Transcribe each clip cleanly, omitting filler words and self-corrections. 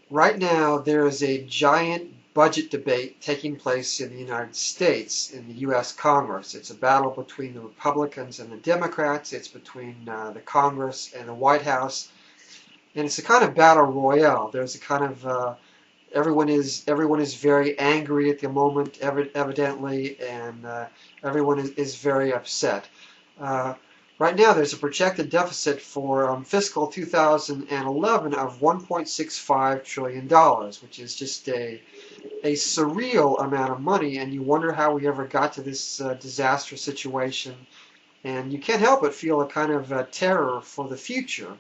Right now, there is a giant budget debate taking place in the United States, in the U.S. Congress. It's a battle between the Republicans and the Democrats. It's between the Congress and the White House, and it's a kind of battle royale. There's a kind of everyone is very angry at the moment, evidently, and everyone is very upset. Uh, right now, there's a projected deficit for fiscal 2011 of $1.65 trillion dollars, which is just a surreal amount of money, and you wonder how we ever got to this disastrous situation. And you can't help but feel a kind of terror for the future.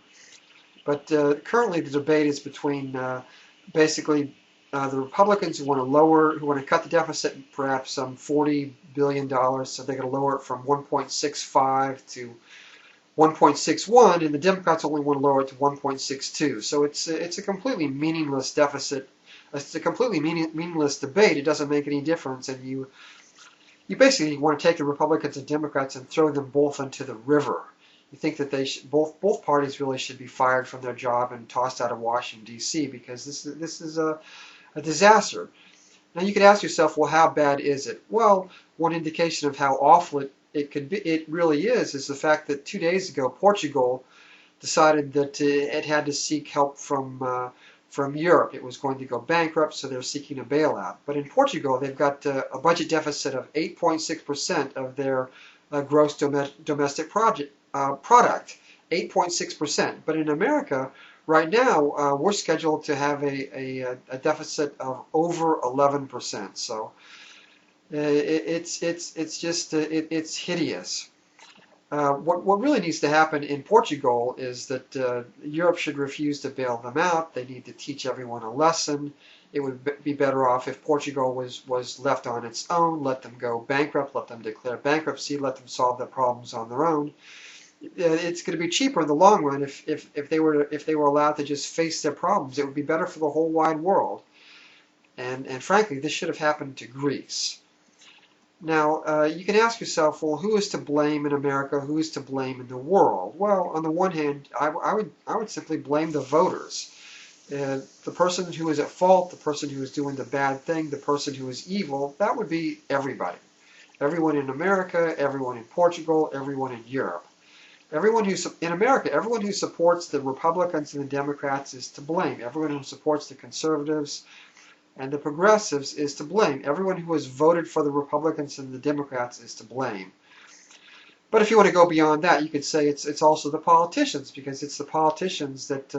But currently, the debate is between basically the Republicans who want to cut the deficit perhaps some $40 billion, so they're going to lower it from 1.65 to 1.61, and the Democrats only want to lower it to 1.62. So it's a completely meaningless deficit. It's a completely meaningless debate. It doesn't make any difference, and you basically want to take the Republicans and Democrats and throw them both into the river. You think that they should, both parties really should be fired from their job and tossed out of Washington D.C. because this is a disaster. Now you could ask yourself, well, how bad is it? Well, one indication of how awful it could be, it really is the fact that 2 days ago Portugal decided that it had to seek help from Europe. It was going to go bankrupt, so they're seeking a bailout. But in Portugal, they've got a budget deficit of 8.6% of their gross domestic product, 8.6%. But in America, right now, we're scheduled to have a deficit of over 11%. So it's hideous. What really needs to happen in Portugal is that Europe should refuse to bail them out. They need to teach everyone a lesson. It would be better off if Portugal was left on its own, let them go bankrupt, let them declare bankruptcy, let them solve their problems on their own. It's going to be cheaper in the long run if they were allowed to just face their problems. It would be better for the whole wide world. And frankly, this should have happened to Greece. Now, you can ask yourself, well, who is to blame in America? Who is to blame in the world? Well, on the one hand, I would simply blame the voters. The person who is at fault, the person who is doing the bad thing, the person who is evil, that would be everybody. Everyone in America, everyone in Portugal, everyone in Europe. In America, everyone who supports the Republicans and the Democrats is to blame. Everyone who supports the conservatives and the progressives is to blame. Everyone who has voted for the Republicans and the Democrats is to blame. But if you want to go beyond that, you could say it's also the politicians, because it's the politicians that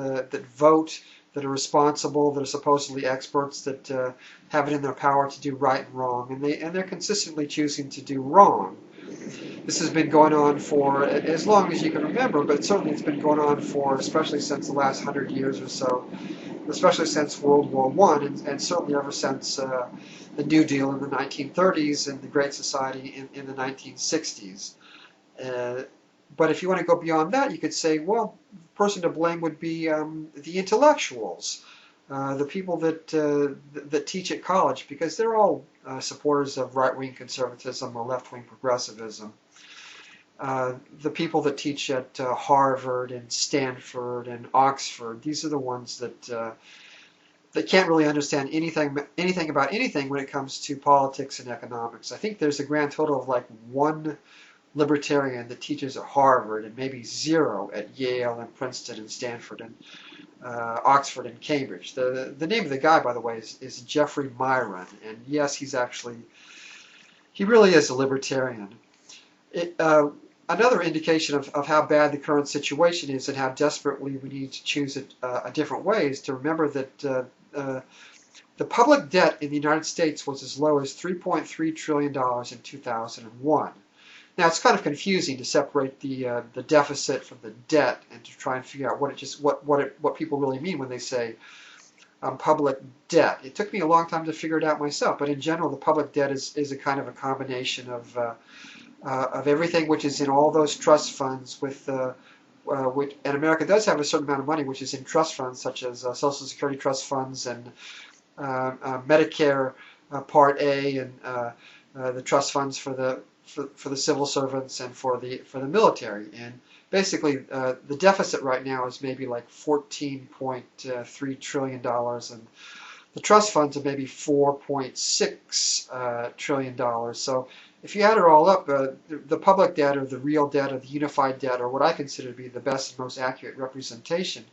vote, that are responsible, that are supposedly experts, that have it in their power to do right and wrong, and they're consistently choosing to do wrong. This has been going on for as long as you can remember, but certainly it's been going on for, especially since the last 100 years or so, especially since World War I, and certainly ever since the New Deal in the 1930s and the Great Society in the 1960s. But if you want to go beyond that, you could say, well, the person to blame would be the intellectuals, the people that teach at college, because they're all supporters of right-wing conservatism or left-wing progressivism. The people that teach at Harvard and Stanford and Oxford, these are the ones that can't really understand anything about anything when it comes to politics and economics. I think there's a grand total of like one libertarian that teaches at Harvard and maybe zero at Yale and Princeton and Stanford and Oxford and Cambridge. The name of the guy, by the way, is Jeffrey Myron, and yes, he really is a libertarian. Another indication of how bad the current situation is and how desperately we need to choose a different way is to remember that the public debt in the United States was as low as $3.3 trillion in 2001. Now, it's kind of confusing to separate the deficit from the debt and to try and figure out what people really mean when they say public debt. It took me a long time to figure it out myself, but in general, the public debt is a kind of a combination of everything which is in all those trust funds and America does have a certain amount of money which is in trust funds such as Social Security trust funds and Medicare Part A and the trust funds for the civil servants and for the military. And basically, the deficit right now is maybe like $14.3 trillion, and the trust funds are maybe $4.6 trillion. So if you add it all up, the public debt or the real debt or the unified debt, or what I consider to be the best and most accurate representation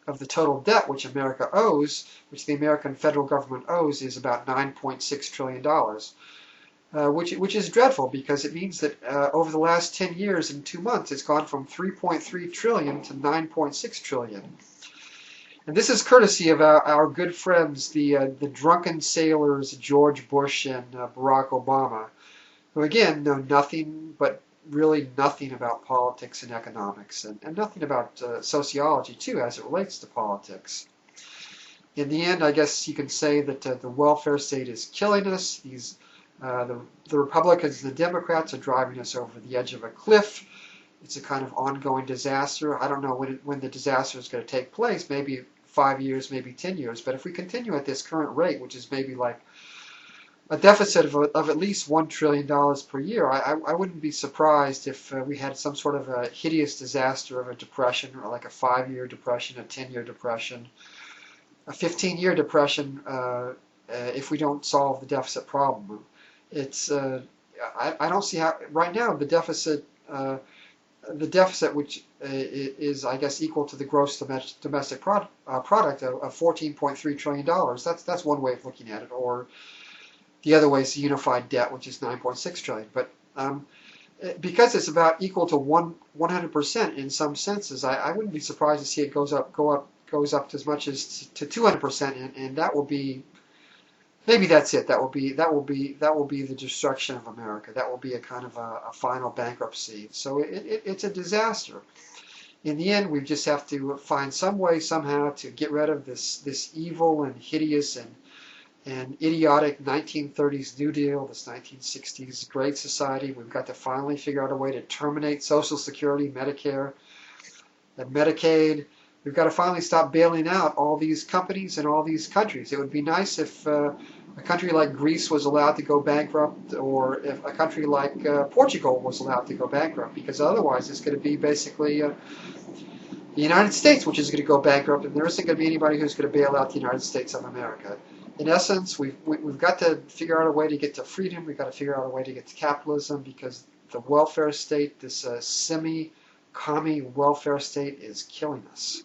of the total debt which America owes, which the American federal government owes, is about $9.6 trillion. Which is dreadful, because it means that over the last 10 years and 2 months it's gone from 3.3 trillion to 9.6 trillion. And this is courtesy of our good friends, the drunken sailors George Bush and Barack Obama, who again know nothing, but really nothing about politics and economics, and nothing about sociology too as it relates to politics. In the end, I guess you can say that the welfare state is killing us. The Republicans and the Democrats are driving us over the edge of a cliff. It's a kind of ongoing disaster. I don't know when the disaster is going to take place, maybe 5 years, maybe 10 years. But if we continue at this current rate, which is maybe like a deficit of at least $1 trillion per year, I wouldn't be surprised if we had some sort of a hideous disaster of a depression, or like a 5-year depression, a 10-year depression, a 15-year depression, if we don't solve the deficit problem. It's I don't see how right now the deficit which is, I guess, equal to the gross domestic product of $14.3 trillion. That's one way of looking at it, or the other way is the unified debt, which is $9.6 trillion. But because it's about equal to 100% in some senses, I wouldn't be surprised to see it goes up to as much as to 200%, and that will be. Maybe that's it. That will be the destruction of America. That will be a kind of a final bankruptcy. So it's a disaster. In the end, we just have to find some way somehow to get rid of this evil and hideous and idiotic 1930s New Deal, this 1960s Great Society. We've got to finally figure out a way to terminate Social Security, Medicare, and Medicaid. We've got to finally stop bailing out all these companies and all these countries. It would be nice if a country like Greece was allowed to go bankrupt, or if a country like Portugal was allowed to go bankrupt, because otherwise it's going to be basically the United States which is going to go bankrupt, and there isn't going to be anybody who's going to bail out the United States of America. In essence, we've got to figure out a way to get to freedom. We've got to figure out a way to get to capitalism, because the welfare state, this semi-commie welfare state, is killing us.